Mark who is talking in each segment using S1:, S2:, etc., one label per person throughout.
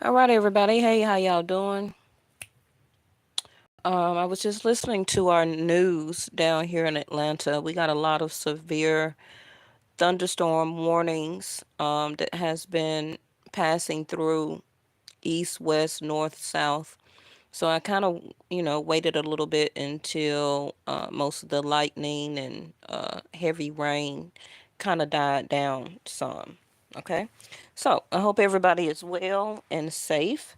S1: All right, everybody. Hey, how y'all doing? I was just listening to our news down here in Atlanta. We got a lot of severe thunderstorm warnings that has been passing through east, west, north, south. So I kind of, waited a little bit until most of the lightning and heavy rain kind of died down some. Okay. So I hope everybody is well and safe.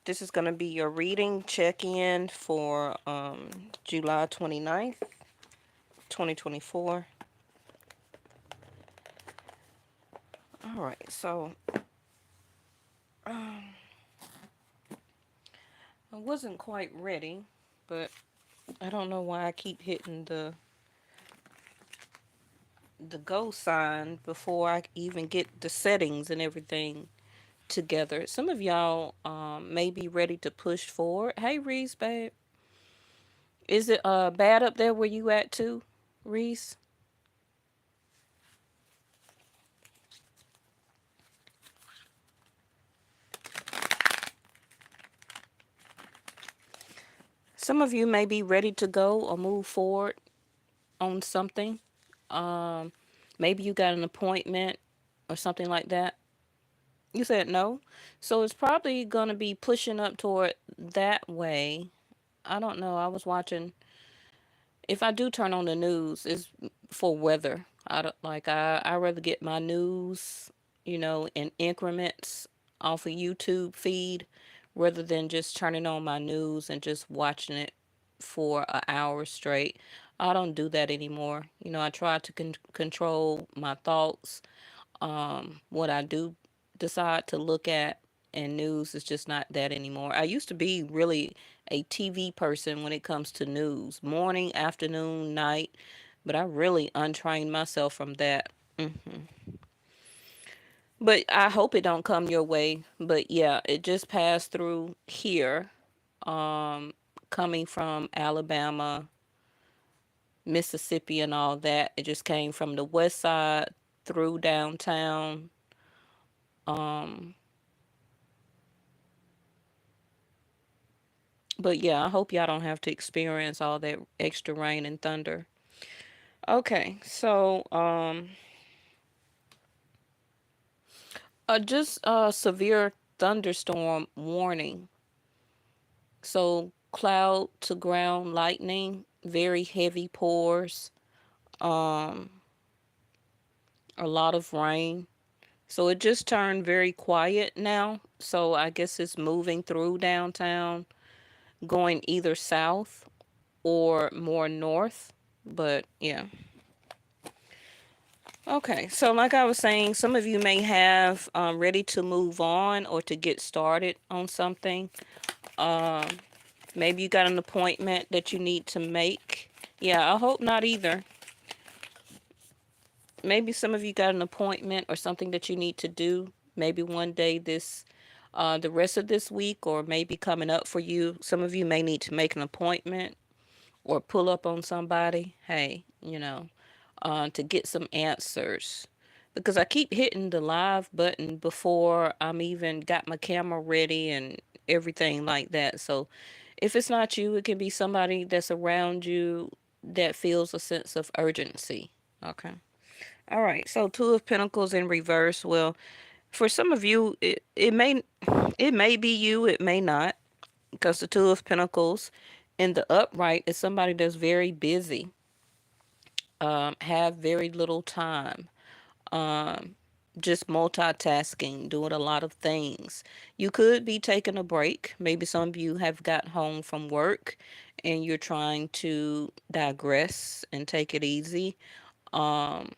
S1: This is going to be your reading check-in for July 29th, 2024. All right, so I wasn't quite ready, but I don't know why I keep hitting the go sign before I even get the settings and everything together. Some of y'all may be ready to push forward. Hey, Reese, babe. Is it bad up there where you at too, Reese? Some of you may be ready to go or move forward on something. Um, Maybe you got an appointment or something like that. You said no. So it's probably going to be pushing up toward that way. I don't know. I was watching. If I do turn on the news, it's for weather. I don't, like I rather get my news, in increments off a YouTube feed rather than just turning on my news and just watching it for an hour straight. I don't do that anymore. I try to control my thoughts, what I do decide to look at, and news is just not that anymore. I used to be really a TV person when it comes to news, morning, afternoon, night, but I really untrained myself from that. But I hope it don't come your way. But yeah, it just passed through here, um, coming from Alabama, Mississippi, and all that. It just came from the west side through downtown. Um, But yeah, I hope y'all don't have to experience all that extra rain and thunder. Okay, so just a severe thunderstorm warning. So cloud to ground lightning, very heavy pours, um, a lot of rain. So it just turned very quiet now. So I guess it's moving through downtown, going either south or more north. But yeah. Okay, so like I was saying, some of you may have ready to move on or to get started on something. Um, Maybe you got an appointment that you need to make. Yeah, I hope not either. Maybe some of you got an appointment or something that you need to do. Maybe one day the rest of this week, or maybe coming up for you. Some of you may need to make an appointment or pull up on somebody. Hey, to get some answers. Because I keep hitting the live button before I'm even got my camera ready and everything like that. So if it's not you, it can be somebody that's around you that feels a sense of urgency. Okay. All right. So Two of Pentacles in reverse. Well, for some of you, it may be you, it may not, because the Two of Pentacles in the upright is somebody that's very busy, have very little time, um, just multitasking, doing a lot of things. You could be taking a break. Maybe some of you have got home from work and you're trying to digress and take it easy. Um,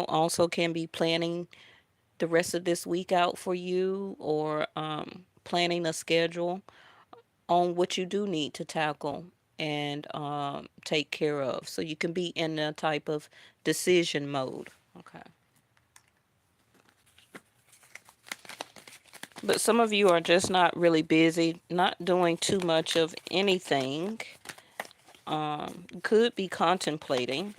S1: also can be planning the rest of this week out for you, or planning a schedule on what you do need to tackle and take care of. So you can be in a type of decision mode. Okay. But some of you are just not really busy, not doing too much of anything. Could be contemplating.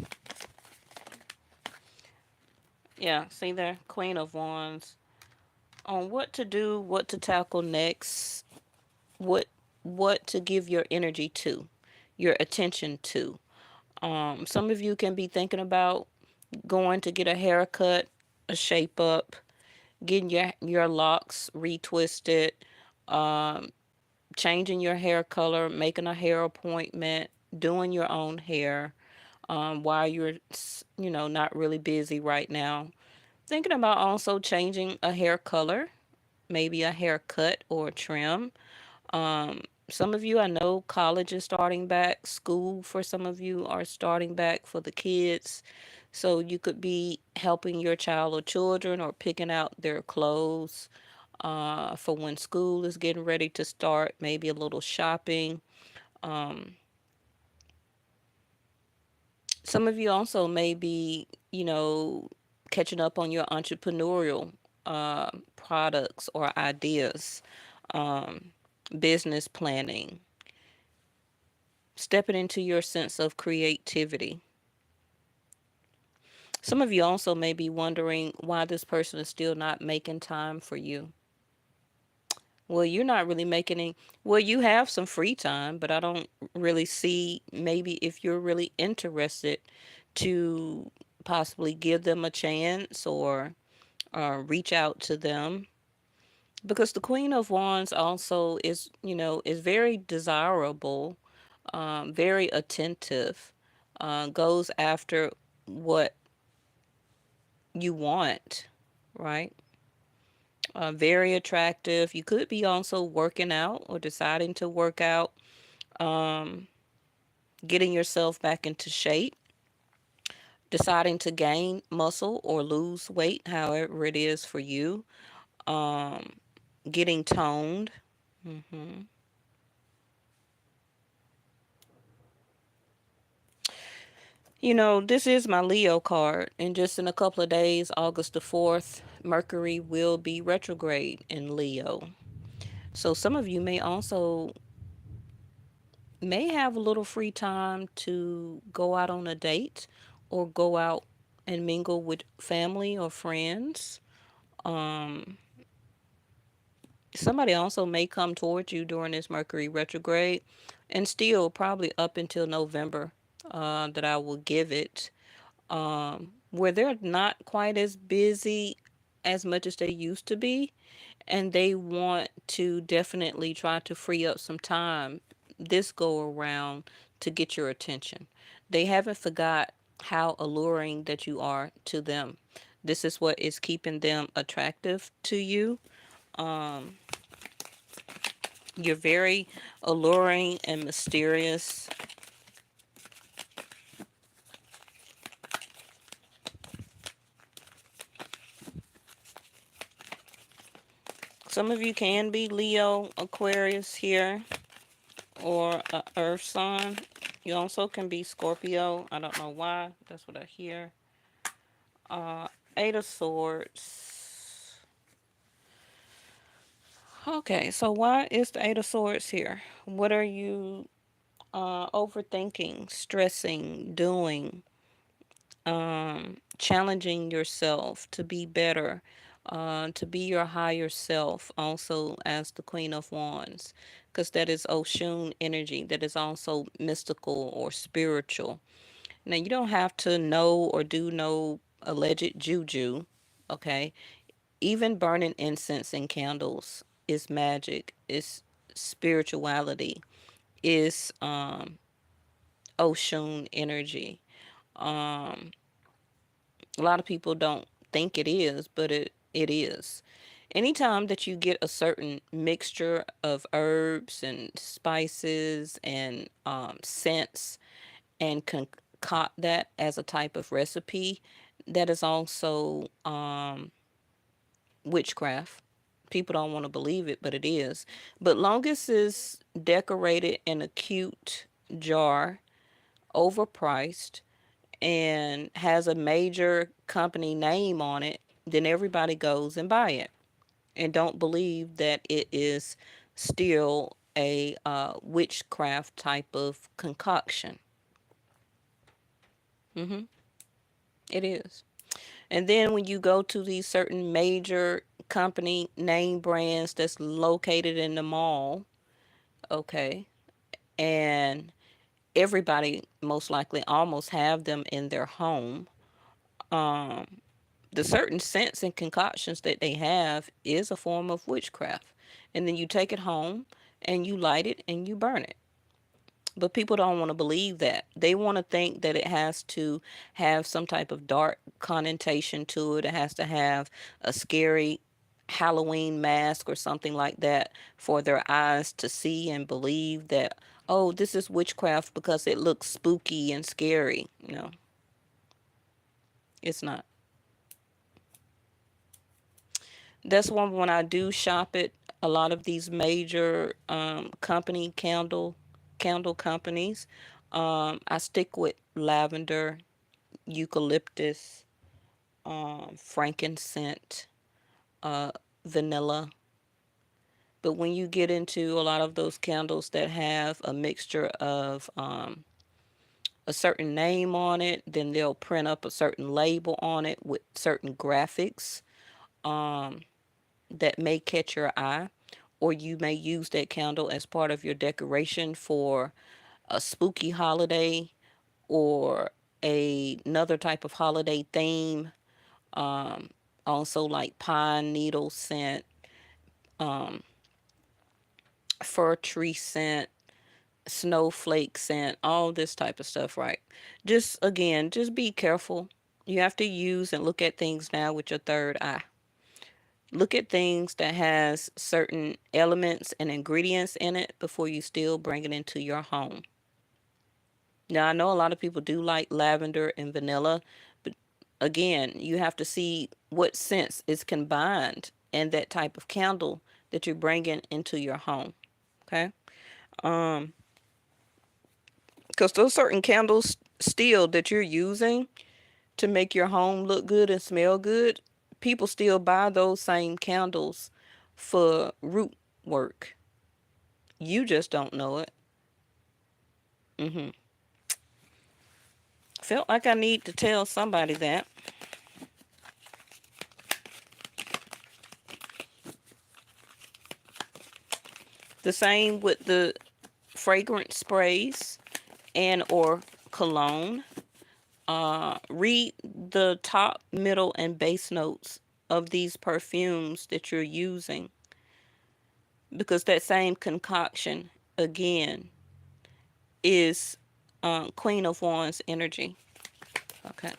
S1: Yeah, see there? Queen of Wands. on what to do, what to tackle next, what what to give your energy to, your attention to. Some of you can be thinking about going to get a haircut, a shape up, getting your locks retwisted, um, changing your hair color, making a hair appointment, doing your own hair, while you're not really busy right now. Thinking about also changing a hair color, maybe a haircut or a trim. Some of you, I know college is starting back, school for some of you are starting back for the kids. So you could be helping your child or children or picking out their clothes for when school is getting ready to start, maybe a little shopping. Um, some of you also may be, catching up on your entrepreneurial products or ideas, um, business planning, stepping into your sense of creativity. Some of you also may be wondering why this person is still not making time for you. Well, you're not really making any, well, you have some free time, but I don't really see maybe if you're really interested to possibly give them a chance or reach out to them, because the Queen of Wands also is very desirable, very attentive, goes after what you want, right? Very attractive. You could be also working out or deciding to work out, um, getting yourself back into shape, deciding to gain muscle or lose weight, however it is for you, um, getting toned. hmm this is my Leo card, and just in a couple of days, August the 4th, Mercury will be retrograde in Leo. So some of you may have a little free time to go out on a date or go out and mingle with family or friends. Um, Somebody also may come towards you during this Mercury retrograde, and still probably up until November, that I will give it, where they're not quite as busy as much as they used to be, and they want to definitely try to free up some time this go around to get your attention. They haven't forgot how alluring that you are to them. This is what is keeping them attractive to you. Um, you're very alluring and mysterious. Some of you can be Leo, Aquarius here, or a Earth sign. You also can be Scorpio. I don't know why. That's what I hear. Uh, Eight of Swords. Okay, so why is the Eight of Swords here? What are you overthinking, stressing, doing, challenging yourself to be better, to be your higher self, also as the Queen of Wands, because that is Oshun energy, that is also mystical or spiritual. Now, you don't have to know or do no alleged juju, okay? Even burning incense and candles is magic, is spirituality, is Oshun energy. Um, a lot of people don't think it is, but it is. Anytime that you get a certain mixture of herbs and spices and scents and concoct that as a type of recipe, that is also witchcraft. People don't want to believe it, but it is. But longest is decorated in a cute jar, overpriced, and has a major company name on it, then everybody goes and buy it and don't believe that it is still a witchcraft type of concoction. hmm It is. And then when you go to these certain major company name brands that's located in the mall, okay, and everybody most likely almost have them in their home. The certain scents and concoctions that they have is a form of witchcraft. And then you take it home and you light it and you burn it. But people don't want to believe that. They want to think that it has to have some type of dark connotation to it. It has to have a scary Halloween mask or something like that for their eyes to see and believe that, oh, this is witchcraft because it looks spooky and scary. No, it's not. That's one when I do shop at a lot of these major company candle companies. I stick with lavender, eucalyptus, frankincense, uh, vanilla. But when you get into a lot of those candles that have a mixture of a certain name on it, then they'll print up a certain label on it with certain graphics that may catch your eye, or you may use that candle as part of your decoration for a spooky holiday or another type of holiday theme. Um, Also, like pine needle scent, fir tree scent, snowflake scent, all this type of stuff, right? Just again, just be careful. You have to use and look at things now with your third eye. Look at things that has certain elements and ingredients in it before you still bring it into your home. Now, I know a lot of people do like lavender and vanilla, but again, you have to see what scents is combined in that type of candle that you're bringing into your home. Okay? Um, because those certain candles still that you're using to make your home look good and smell good, people still buy those same candles for root work. You just don't know it. hmm Felt like I need to tell somebody that. The same with the fragrance sprays and or cologne. Read the top, middle, and base notes of these perfumes that you're using, because that same concoction again is Queen of Wands energy. Okay.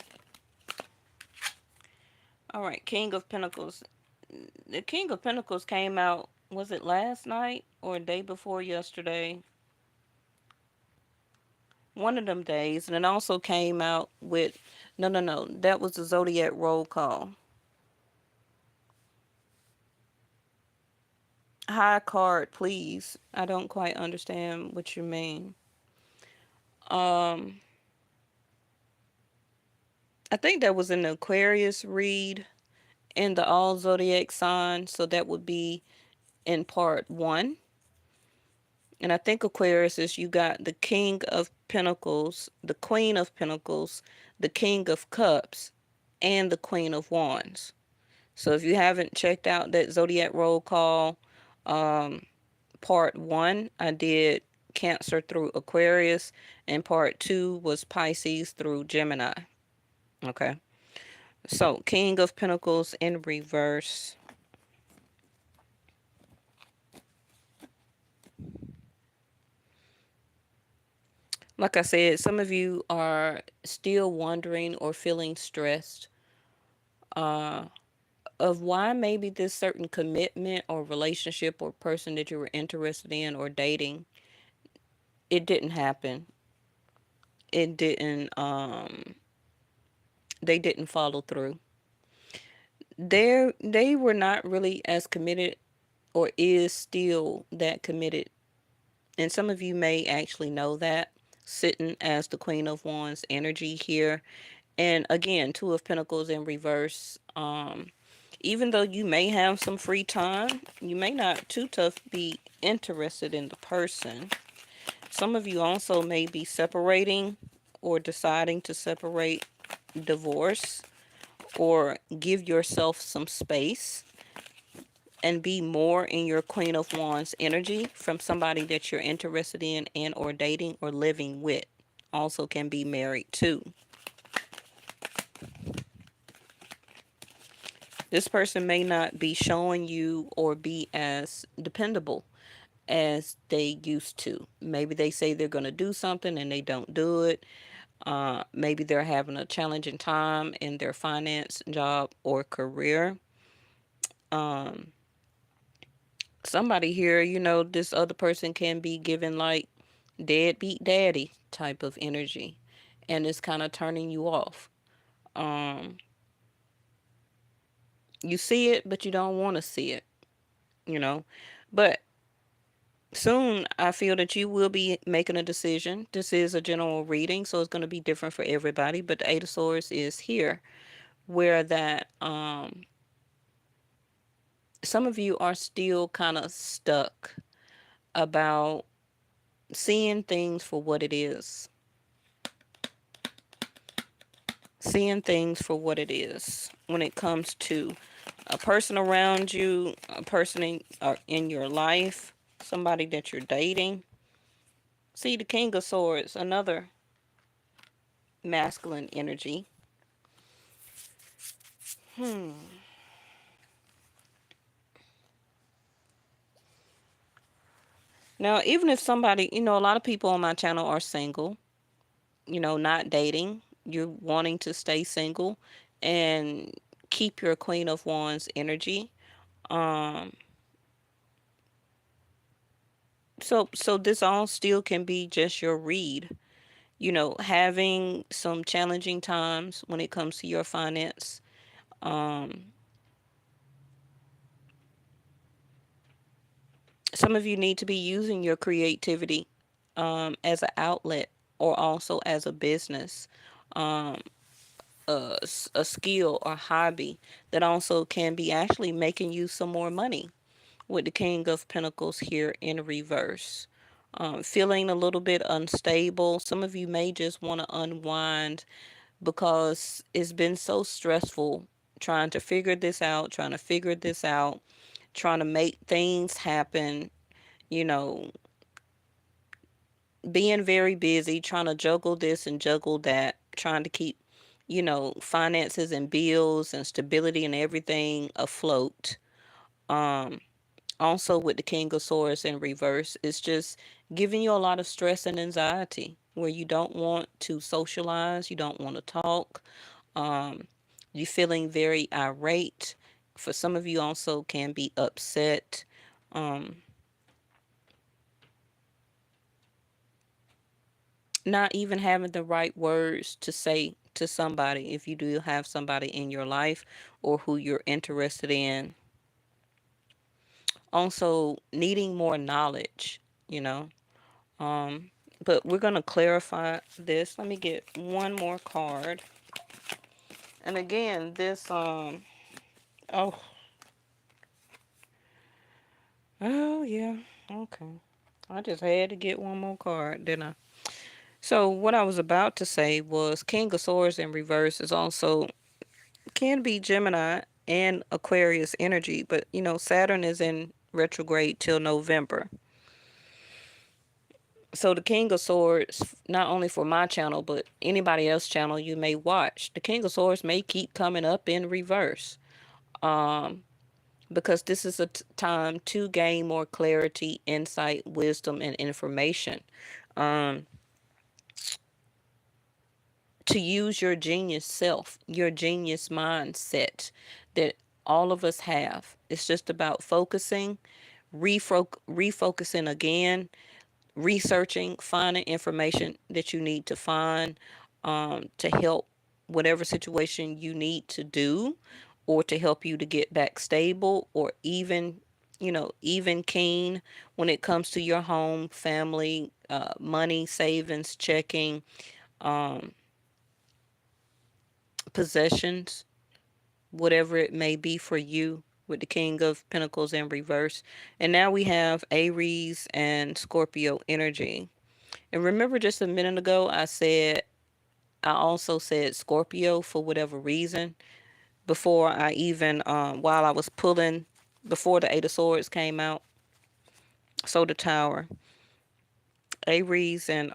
S1: All right. King of Pentacles. The King of Pentacles came out. Was it last night or day before yesterday? One of them days, and it also came out with no, that was the zodiac roll call. High card, please. I don't quite understand what you mean. um I think that was in the Aquarius read in the all zodiac sign, so that would be in part 1. And I think Aquarius is, you got the King of Pentacles, the Queen of Pentacles, the King of Cups, and the Queen of Wands. So if you haven't checked out that zodiac roll call, um, part 1, I did Cancer through Aquarius, and part 2 was Pisces through Gemini. Okay. So King of Pentacles in reverse. Like I said, some of you are still wondering or feeling stressed uh, of why maybe this certain commitment or relationship or person that you were interested in or dating, it didn't happen. It didn't, they didn't follow through. They were not really as committed, or is still that committed. And some of you may actually know that, sitting as the Queen of Wands energy here. And again, Two of Pentacles in reverse. Even though you may have some free time, you may not too tough be interested in the person. Some of you also may be separating or deciding to separate, divorce, or give yourself some space and be more in your Queen of Wands energy from somebody that you're interested in and or dating or living with. Also can be married too. This person may not be showing you or be as dependable as they used to. Maybe they say they're going to do something and they don't do it. Maybe they're having a challenging time in their finance, job, or career. Um, Somebody here, this other person can be given like deadbeat daddy type of energy, and it's kind of turning you off. Um, you see it, but you don't want to see it, you know. But soon, I feel that you will be making a decision. This is a general reading, so it's going to be different for everybody. But the Eight of Swords is here, where that some of you are still kind of stuck about seeing things for what it is. Seeing things for what it is when it comes to a person around you, a person in your life, somebody that you're dating. See, the King of Swords, another masculine energy. Hmm. Now, even if somebody, a lot of people on my channel are single, not dating, you're wanting to stay single and keep your Queen of Wands energy. Um, so this all still can be just your read. Having some challenging times when it comes to your finance. Um, some of you need to be using your creativity as an outlet or also as a business, um, a skill or hobby that also can be actually making you some more money with the King of Pentacles here in reverse. Feeling a little bit unstable. Some of you may just want to unwind because it's been so stressful trying to figure this out, trying to make things happen, you know, being very busy, trying to juggle this and juggle that, trying to keep, finances and bills and stability and everything afloat. Um, Also with the King of Swords in reverse, it's just giving you a lot of stress and anxiety where you don't want to socialize, you don't want to talk, um, you're feeling very irate. For some of you also can be upset. Um, Not even having the right words to say to somebody if you do have somebody in your life or who you're interested in. Also needing more knowledge, you know. Um, but we're gonna clarify this. Let me get one more card. And again, this oh oh yeah, okay. I just had to get one more card, didn't I? So what I was about to say was King of Swords in reverse is also can be Gemini and Aquarius energy, but Saturn is in retrograde till November. So the King of Swords, not only for my channel, but anybody else channel you may watch, the King of Swords may keep coming up in reverse. Um, because this is a time to gain more clarity, insight, wisdom, and information. Um, to use your genius self, your genius mindset that all of us have. It's just about focusing, refocusing again, researching, finding information that you need to find to help whatever situation you need to do or to help you to get back stable or even, even keen when it comes to your home, family, money, savings, checking, um, possessions, whatever it may be for you with the King of Pentacles in reverse. And now we have Aries and Scorpio energy. And remember just a minute ago, I also said Scorpio for whatever reason. before I even, while I was pulling, before the Eight of Swords came out. So the Tower, Aries and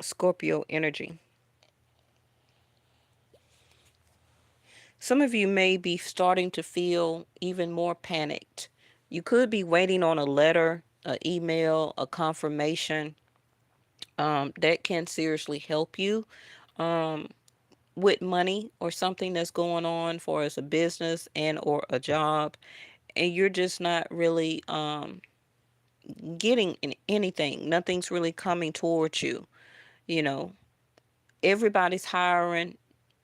S1: Scorpio energy. Some of you may be starting to feel even more panicked. You could be waiting on a letter, an email, a confirmation that can seriously help you um, with money or something that's going on for as a business and or a job, and you're just not really getting anything. Nothing's really coming towards you. You know, everybody's hiring,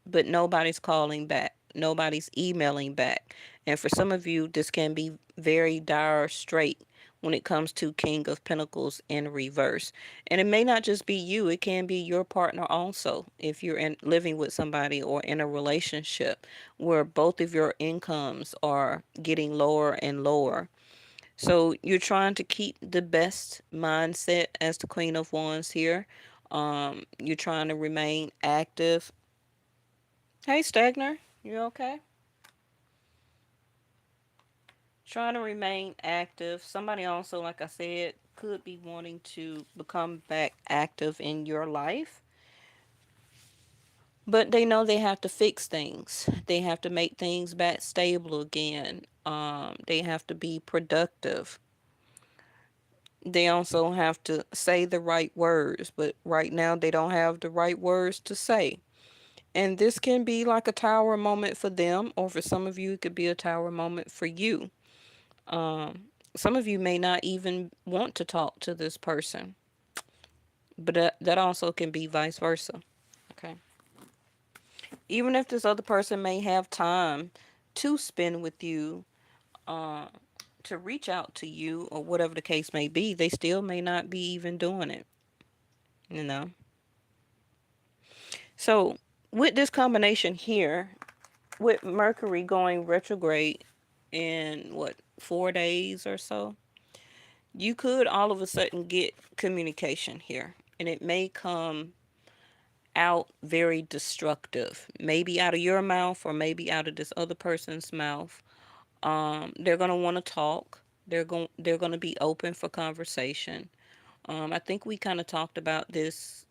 S1: but nobody's calling back. Nobody's emailing back. And for some of you, this can be very dire straight when it comes to King of Pentacles in reverse. And it may not just be you, it can be your partner also. If you're living with somebody or in a relationship where both of your incomes are getting lower and lower. So you're trying to keep the best mindset as the Queen of Wands here. You're trying to remain active. Hey, Stagner, you okay? Trying to remain active. Somebody also, like I said, could be wanting to become back active in your life, but they know they have to fix things. They have to make things back stable again. They have to be productive. They also have to say the right words, but right now they don't have the right words to say. And this can be like a tower moment for them, or for some of you, it could be a tower moment for you. Some of you may not even want to talk to this person, but that also can be vice versa. Okay. Even if this other person may have time to spend with you, uh, to reach out to you, or whatever the case may be, they still may not be even doing it, you know? So, with this combination here, with Mercury going retrograde in what, 4 days or so, you could all of a sudden get communication here, and it may come out very destructive, maybe out of your mouth or maybe out of this other person's mouth. They're going to want to talk. They're going to be open for conversation. I think we kind of talked about this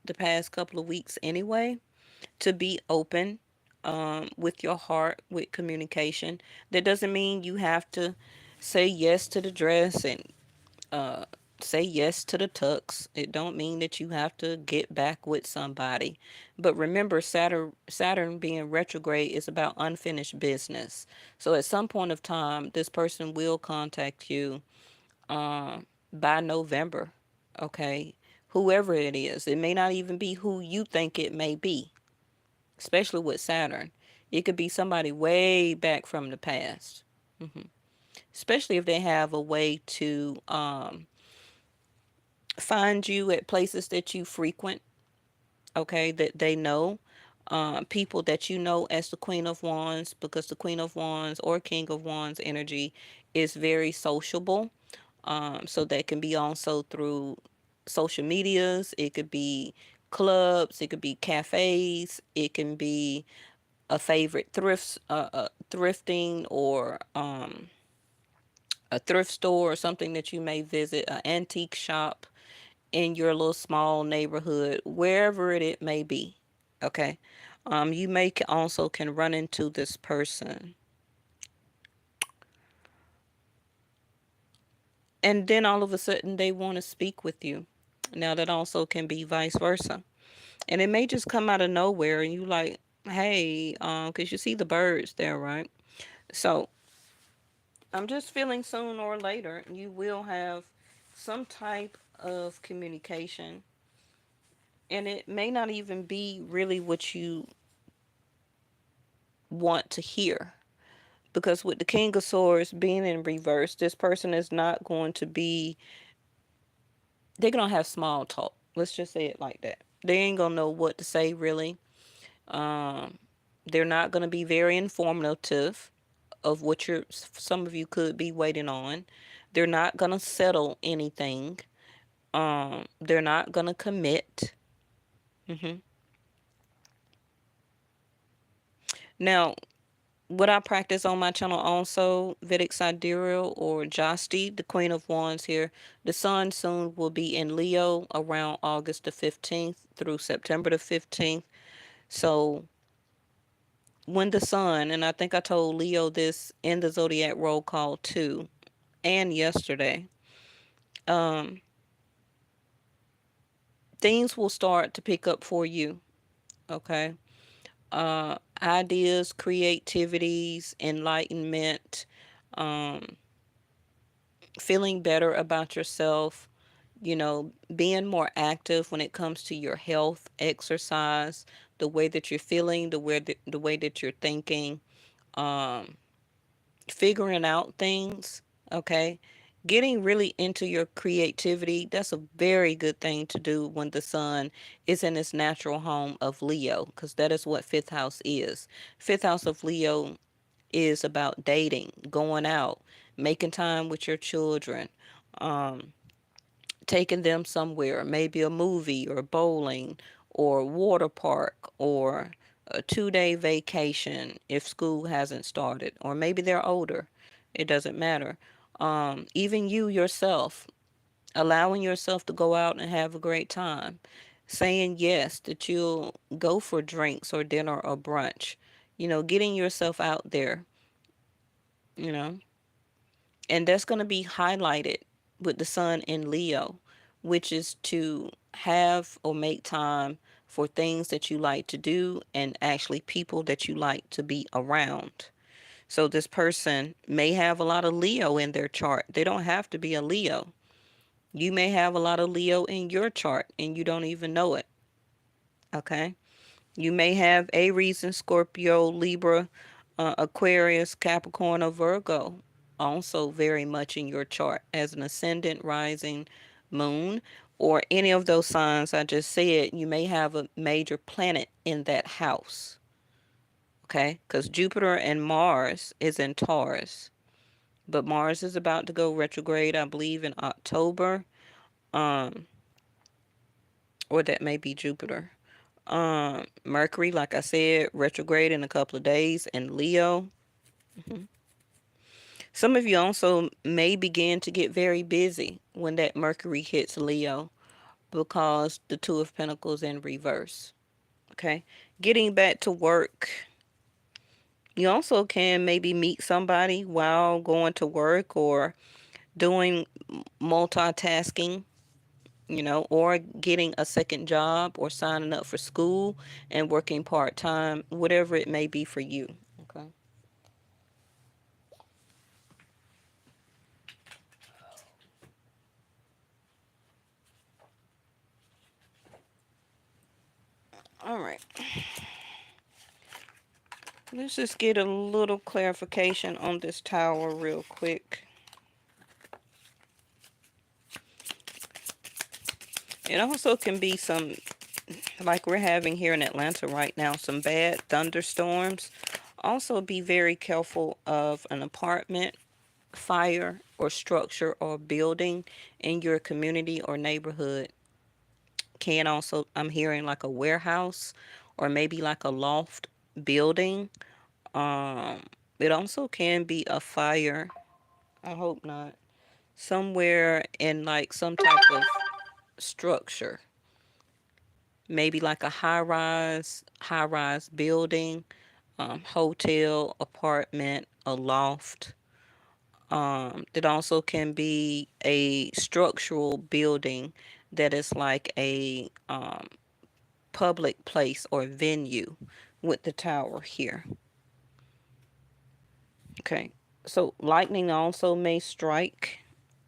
S1: the past couple of weeks anyway, to be open with your heart, with communication. That doesn't mean you have to say yes to the dress and uh, say yes to the tux. It don't mean that you have to get back with somebody. But remember, Saturn being retrograde is about unfinished business. So at some point of time, this person will contact you by November. Okay, whoever it is, it may not even be who you think it may be. Especially with Saturn, it could be somebody way back from the past. Especially if they have a way to find you at places that you frequent, okay, that they know. People that you know as the Queen of Wands, because the Queen of Wands or King of Wands energy is very sociable. So that can be also through social medias, it could be clubs, it could be cafes, it can be a favorite thrifting, or a thrift store, or something that you may visit, an antique shop in your little small neighborhood, wherever it may be. Okay. You may also can run into this person, and then all of a sudden they want to speak with you. Now that also can be vice versa, and it may just come out of nowhere, and you like, hey, because you see the birds there, right? So I'm just feeling sooner or later you will have some type of communication, and it may not even be really what you want to hear. Because with the King of Swords being in reverse, this person is not going to be, they're going to have small talk. Let's just say it like that. They ain't going to know what to say, really. Um, they're not going to be very informative of what some of you could be waiting on. They're not going to settle anything. They're not going to commit. hmm Now, what I practice on my channel also, Vedic Sidereal or Jasti, the Queen of Wands here. The Sun soon will be in Leo around August the 15th through September the 15th. So when the Sun, and I think I told Leo this in the Zodiac roll call too, and yesterday, um, things will start to pick up for you. Okay. Ideas, creativities, enlightenment, um, feeling better about yourself, being more active when it comes to your health, exercise, the way that you're feeling, the way that you're thinking, um, figuring out things, okay? Getting really into your creativity, that's a very good thing to do when the sun is in its natural home of Leo, because that is what fifth house is. Fifth house of Leo is about dating, going out, making time with your children, um, taking them somewhere, maybe a movie or bowling or water park or a 2 day vacation if school hasn't started, or maybe they're older. It doesn't matter. Even you yourself, allowing yourself to go out and have a great time, saying yes, that you'll go for drinks or dinner or brunch, getting yourself out there, you know. And that's going to be highlighted with the sun in Leo, which is to have or make time for things that you like to do and actually people that you like to be around. So this person may have a lot of Leo in their chart. They don't have to be a Leo. You may have a lot of Leo in your chart and you don't even know it. Okay? You may have Aries and Scorpio, Libra, Aquarius, Capricorn, or Virgo also very much in your chart as an ascendant, rising, moon, or any of those signs I just said. You may have a major planet in that house. Okay? Because Jupiter and Mars is in Taurus. But Mars is about to go retrograde, I believe, in October. Um, or that may be Jupiter. Mercury, like I said, retrograde in a couple of days in Leo. Mhm. Some of you also may begin to get very busy when that Mercury hits Leo because the Two of Pentacles in reverse. Okay. Getting back to work. You also can maybe meet somebody while going to work or doing multitasking, or getting a second job or signing up for school and working part time, whatever it may be for you. Okay. All right. Let's just get a little clarification on this tower real quick. It also can be some, like we're having here in Atlanta right now, some bad thunderstorms. Also, be very careful of an apartment, fire, or structure or building in your community or neighborhood. Can also, I'm hearing like a warehouse or maybe like a loft building. Um, it also can be a fire. I hope not. Somewhere in like some type of structure. Maybe like a high rise building, hotel, apartment, a loft. It also can be a structural building that is like a public place or venue with the tower here. Okay. So lightning also may strike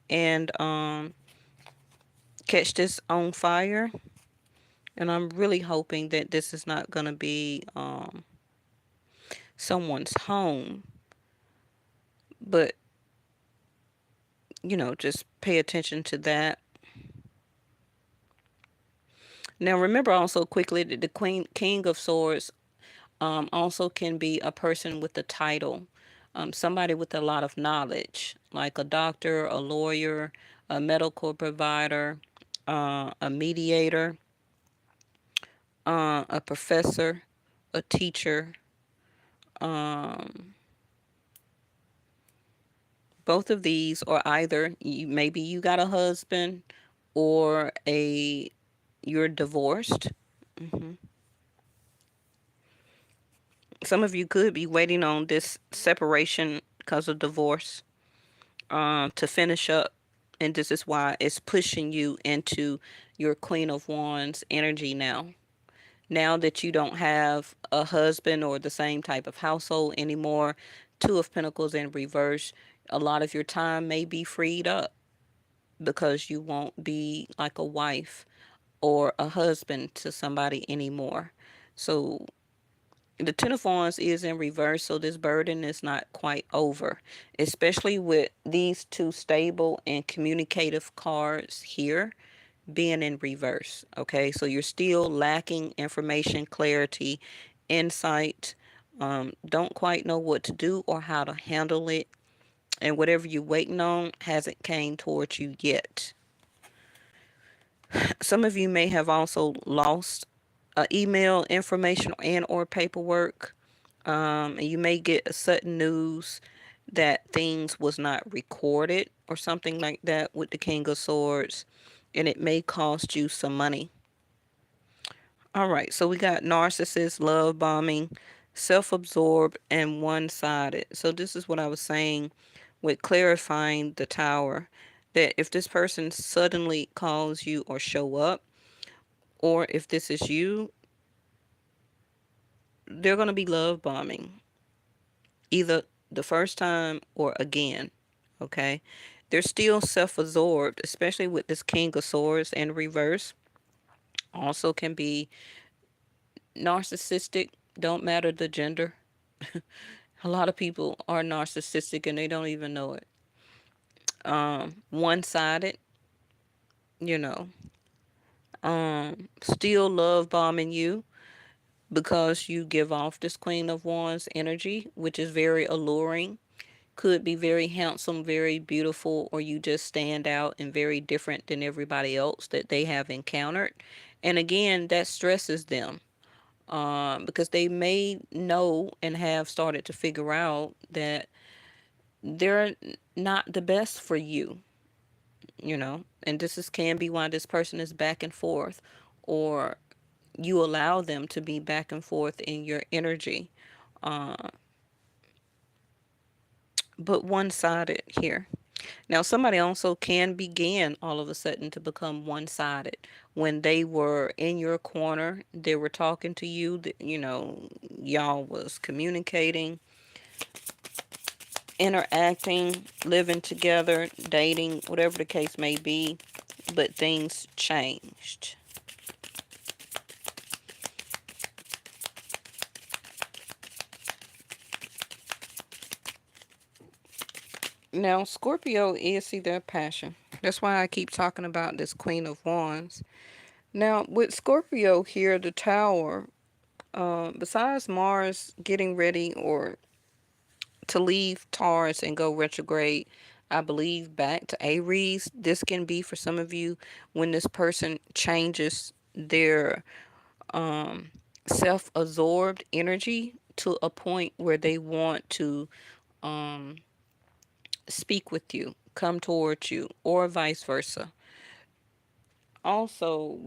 S1: and catch this on fire. And I'm really hoping that this is not going to be someone's home, but just pay attention to that. Now, remember also quickly that the King of Swords also can be a person with a title, somebody with a lot of knowledge, like a doctor, a lawyer, a medical provider, a mediator, a professor, a teacher, Um, both of these are either maybe you got a husband or a you're divorced. hmm Some of you could be waiting on this separation because of divorce to finish up, and this is why it's pushing you into your Queen of Wands energy now. Now that you don't have a husband or the same type of household anymore, Two of Pentacles in reverse, a lot of your time may be freed up because you won't be like a wife or a husband to somebody anymore. So the Ten of Wands is in reverse, so this burden is not quite over, especially with these two stable and communicative cards here being in reverse. Okay, so you're still lacking information, clarity, insight, don't quite know what to do or how to handle it, and whatever you're waiting on hasn't came towards you yet. Some of you may have also lost email information and or paperwork. And you may get a sudden news that things was not recorded or something like that with the King of Swords, and it may cost you some money. All right, so we got narcissist, love bombing, self-absorbed, and one-sided. So this is what I was saying with clarifying the tower, that if this person suddenly calls you or show up, or if this is you, they're going to be love bombing either the first time or again. Okay, they're still self-absorbed, especially with this King of Swords in reverse. Also can be narcissistic, don't matter the gender. A lot of people are narcissistic and they don't even know it. One-sided, you know, still love bombing you because you give off this Queen of Wands energy, which is very alluring. Could be very handsome, very beautiful, or you just stand out and very different than everybody else that they have encountered. And again, that stresses them because they may know and have started to figure out that they're not the best for you, and this is can be why this person is back and forth, or you allow them to be back and forth in your energy. Uh, but one-sided here. Now, somebody also can begin all of a sudden to become one-sided when they were in your corner. They were talking to you. Y'all was communicating, interacting, living together, dating, whatever the case may be. But things changed. Now, Scorpio is see their passion. That's why I keep talking about this Queen of Wands. Now, with Scorpio here, the Tower, besides Mars getting ready or to leave Taurus and go retrograde, I believe back to Aries, this can be for some of you when this person changes their self-absorbed energy to a point where they want to um, speak with you, come towards you, or vice versa. Also,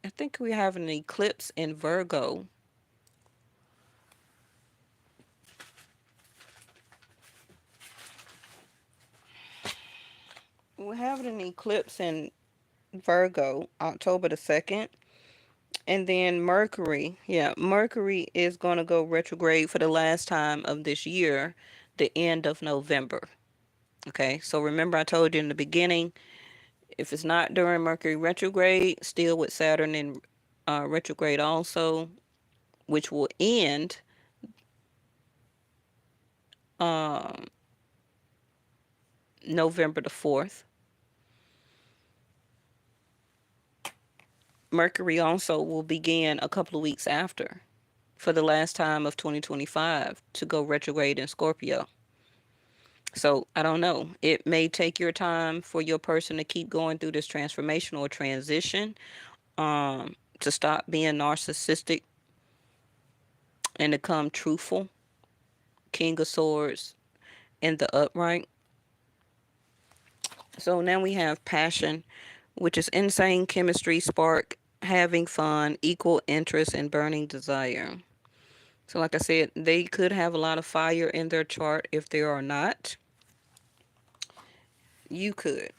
S1: I think we're having an eclipse in Virgo. We're having an eclipse in Virgo, October the 2nd. And then Mercury is going to go retrograde for the last time of this year, the end of November. Okay, so remember I told you in the beginning, if it's not during Mercury retrograde, still with Saturn in retrograde also, which will end um, November the 4th. Mercury also will begin a couple of weeks after for the last time of 2025 to go retrograde in Scorpio. So I don't know. It may take your time for your person to keep going through this transformation or transition, to stop being narcissistic and to become truthful. King of Swords in the upright. So now we have passion, which is insane chemistry, spark, having fun, equal interest, and burning desire. So, like I said, they could have a lot of fire in their chart. If there are not, you could.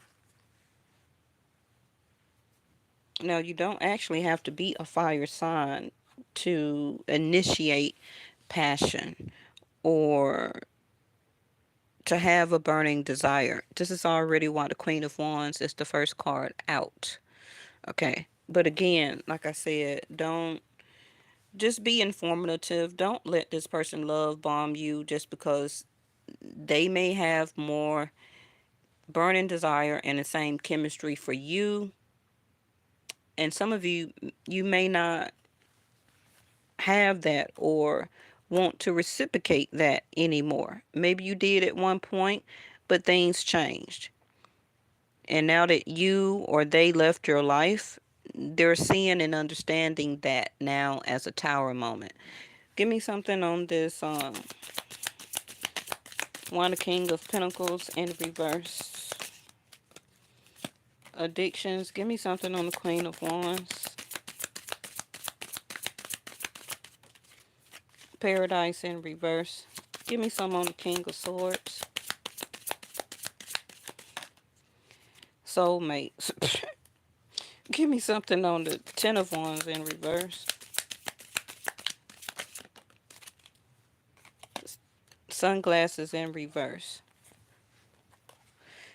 S1: Now, you don't actually have to be a fire sign to initiate passion or to have a burning desire. This is already why the Queen of Wands is the first card out. Okay. But again, like I said, don't just be informative. Don't let this person love bomb you just because they may have more burning desire and the same chemistry for you. And some of you, you may not have that or want to reciprocate that anymore. Maybe you did at one point, but things changed. And now that you or they left your life, they're seeing and understanding that now as a tower moment. Give me something on this One of King of Pentacles in reverse. Addictions. Give me something on the Queen of Wands. Paradise in reverse. Give me some on the King of Swords. Soulmates. Give me something on the Ten of Wands in reverse. Sunglasses in reverse.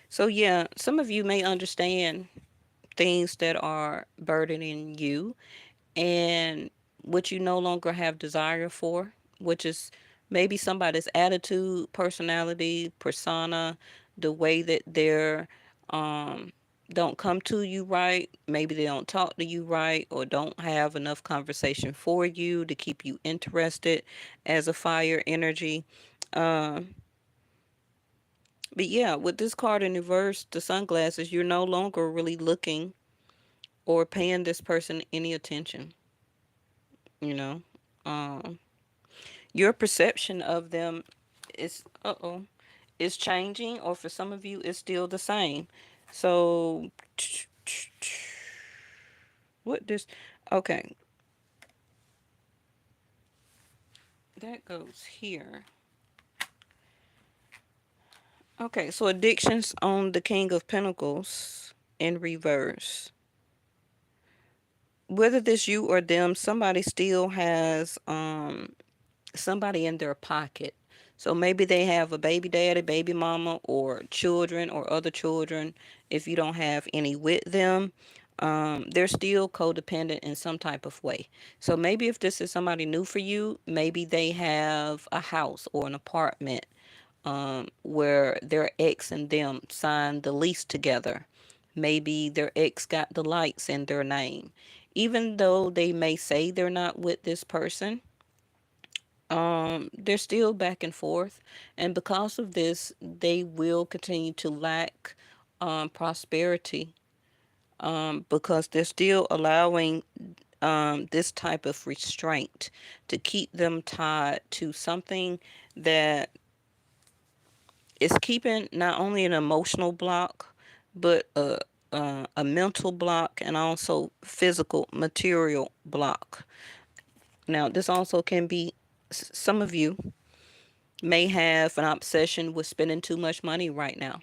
S1: So yeah, some of you may understand things that are burdening you and what you no longer have desire for, which is maybe somebody's attitude, personality, persona, the way that they're um don't come to you right, maybe they don't talk to you right or don't have enough conversation for you to keep you interested as a fire energy. Um but yeah, with this card in reverse, the sunglasses, you're no longer really looking or paying this person any attention, you know. Um your perception of them is is changing, or for some of you it's still the same. So what this okay, that goes here. Okay, so addictions on the King of Pentacles in reverse. Whether this you or them, somebody still has somebody in their pocket. So maybe they have a baby daddy, baby mama, or children or other children. If you don't have any with them, they're still codependent in some type of way. So maybe if this is somebody new for you, maybe they have a house or an apartment where their ex and them signed the lease together. Maybe their ex got the lights in their name. Even though they may say they're not with this person, they're still back and forth, and because of this they will continue to lack prosperity, because they're still allowing this type of restraint to keep them tied to something that is keeping not only an emotional block but a mental block and also physical material block. Now this also can be some of you may have an obsession with spending too much money right now.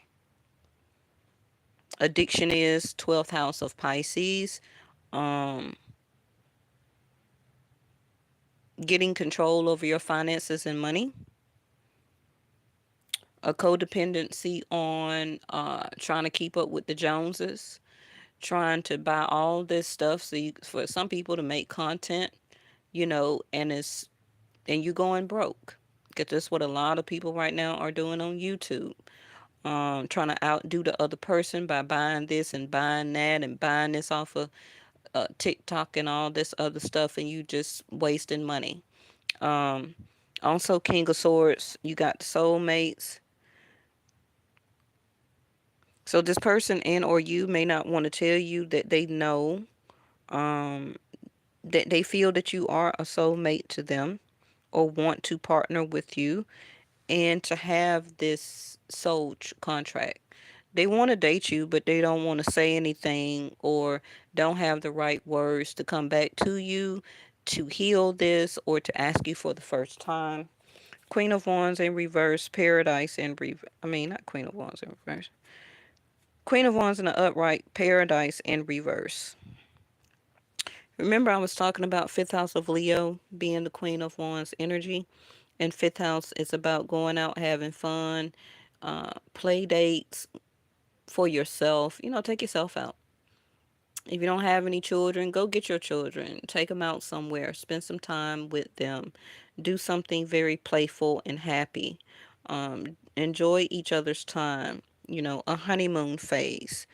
S1: Addiction is 12th house of Pisces. Um, Getting control over your finances and money. A codependency on trying to keep up with the Joneses. Trying to buy all this stuff so you, for some people to make content, and you're going broke. Because that's what a lot of people right now are doing on YouTube. Trying to outdo the other person by buying this and buying that and buying this off of TikTok and all this other stuff, and you just wasting money. Um, Also, King of Swords, you got the soulmates. So this person and or you may not want to tell you that they know um, that they feel that you are a soulmate to them or want to partner with you. and to have this contract. They want to date you, but they don't want to say anything or don't have the right words to come back to you to heal this or to ask you for the first time. Queen of Wands in reverse, Paradise in reverse. I mean, not Queen of Wands in reverse. Queen of Wands in the upright, Paradise in reverse. Remember, I was talking about fifth house of Leo being the Queen of Wands energy, and fifth house is about going out having fun, play dates for yourself. Take yourself out. If you don't have any children, go get your children. Take them out somewhere. Spend some time with them. Do something very playful and happy. Enjoy each other's time. A honeymoon phase.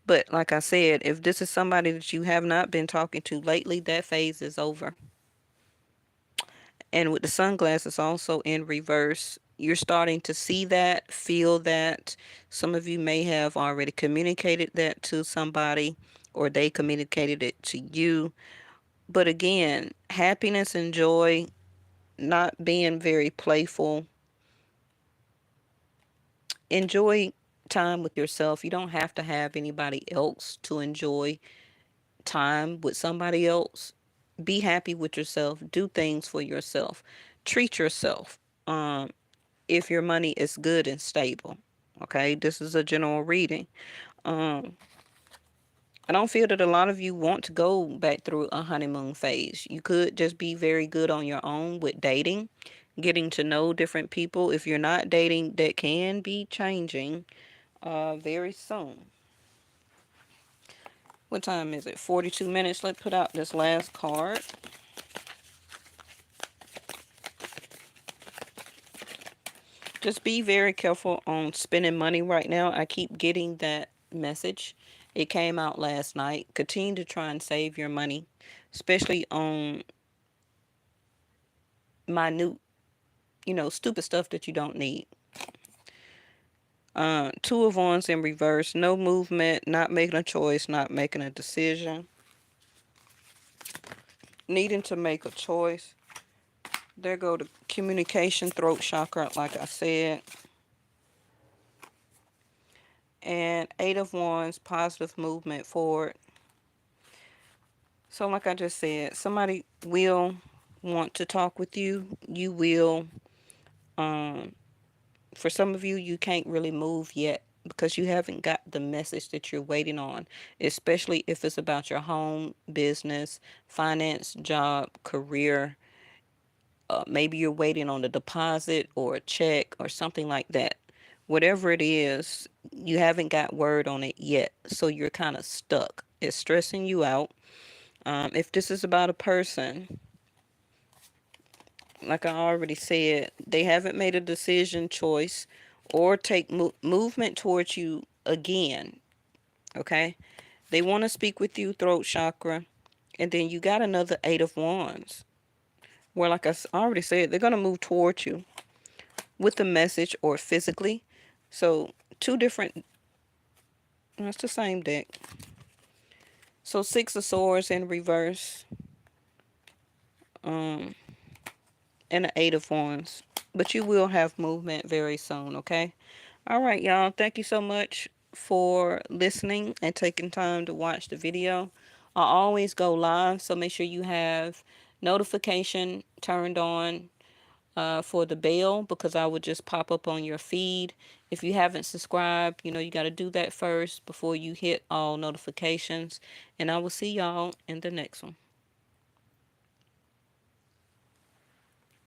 S1: But like I said, if this is somebody that you have not been talking to lately, that phase is over. And with the sunglasses also in reverse, you're starting to see that, feel that. Some of you may have already communicated that to somebody or they communicated it to you. But again, happiness and joy, not being very playful. Enjoy time with yourself. You don't have to have anybody else to enjoy time with somebody else. Be happy with yourself. Do things for yourself. Treat yourself. If your money is good and stable. Okay, this is a general reading. Um, I don't feel that a lot of you want to go back through a honeymoon phase. You could just be very good on your own with dating, getting to know different people. If you're not dating, that can be changing very soon. What time is it? 42 minutes. Let's put out this last card. Just be very careful on spending money right now. I keep getting that message. It came out last night. Continue to try and save your money, especially on minute, stupid stuff that you don't need. Two of Wands in reverse. No movement, not making a choice, not making a decision. Needing to make a choice. There go the communication, throat chakra, like I said. And Eight of Wands, positive movement forward. So like I just said, somebody will want to talk with you. You will, um, for some of you, you can't really move yet because you haven't got the message that you're waiting on, especially if it's about your home, business, finance, job, career. Maybe you're waiting on a deposit or a check or something like that. Whatever it is, you haven't got word on it yet. So you're kind of stuck. It's stressing you out. If this is about a person, like I already said, they haven't made a decision, choice, or take movement towards you again. Okay? They want to speak with you, throat chakra. And then you got another Eight of Wands. Where, like I already said, they're going to move towards you with the message or physically. So, two different, that's the same deck. So, Six of Swords in reverse. Um, and an Eight of Wands. But you will have movement very soon, okay? All right, y'all. Thank you so much for listening and taking time to watch the video. I always go live, so make sure you have notification turned on for the bell because I would just pop up on your feed. If you haven't subscribed, you got to do that first before you hit all notifications. And I will see y'all in the next one.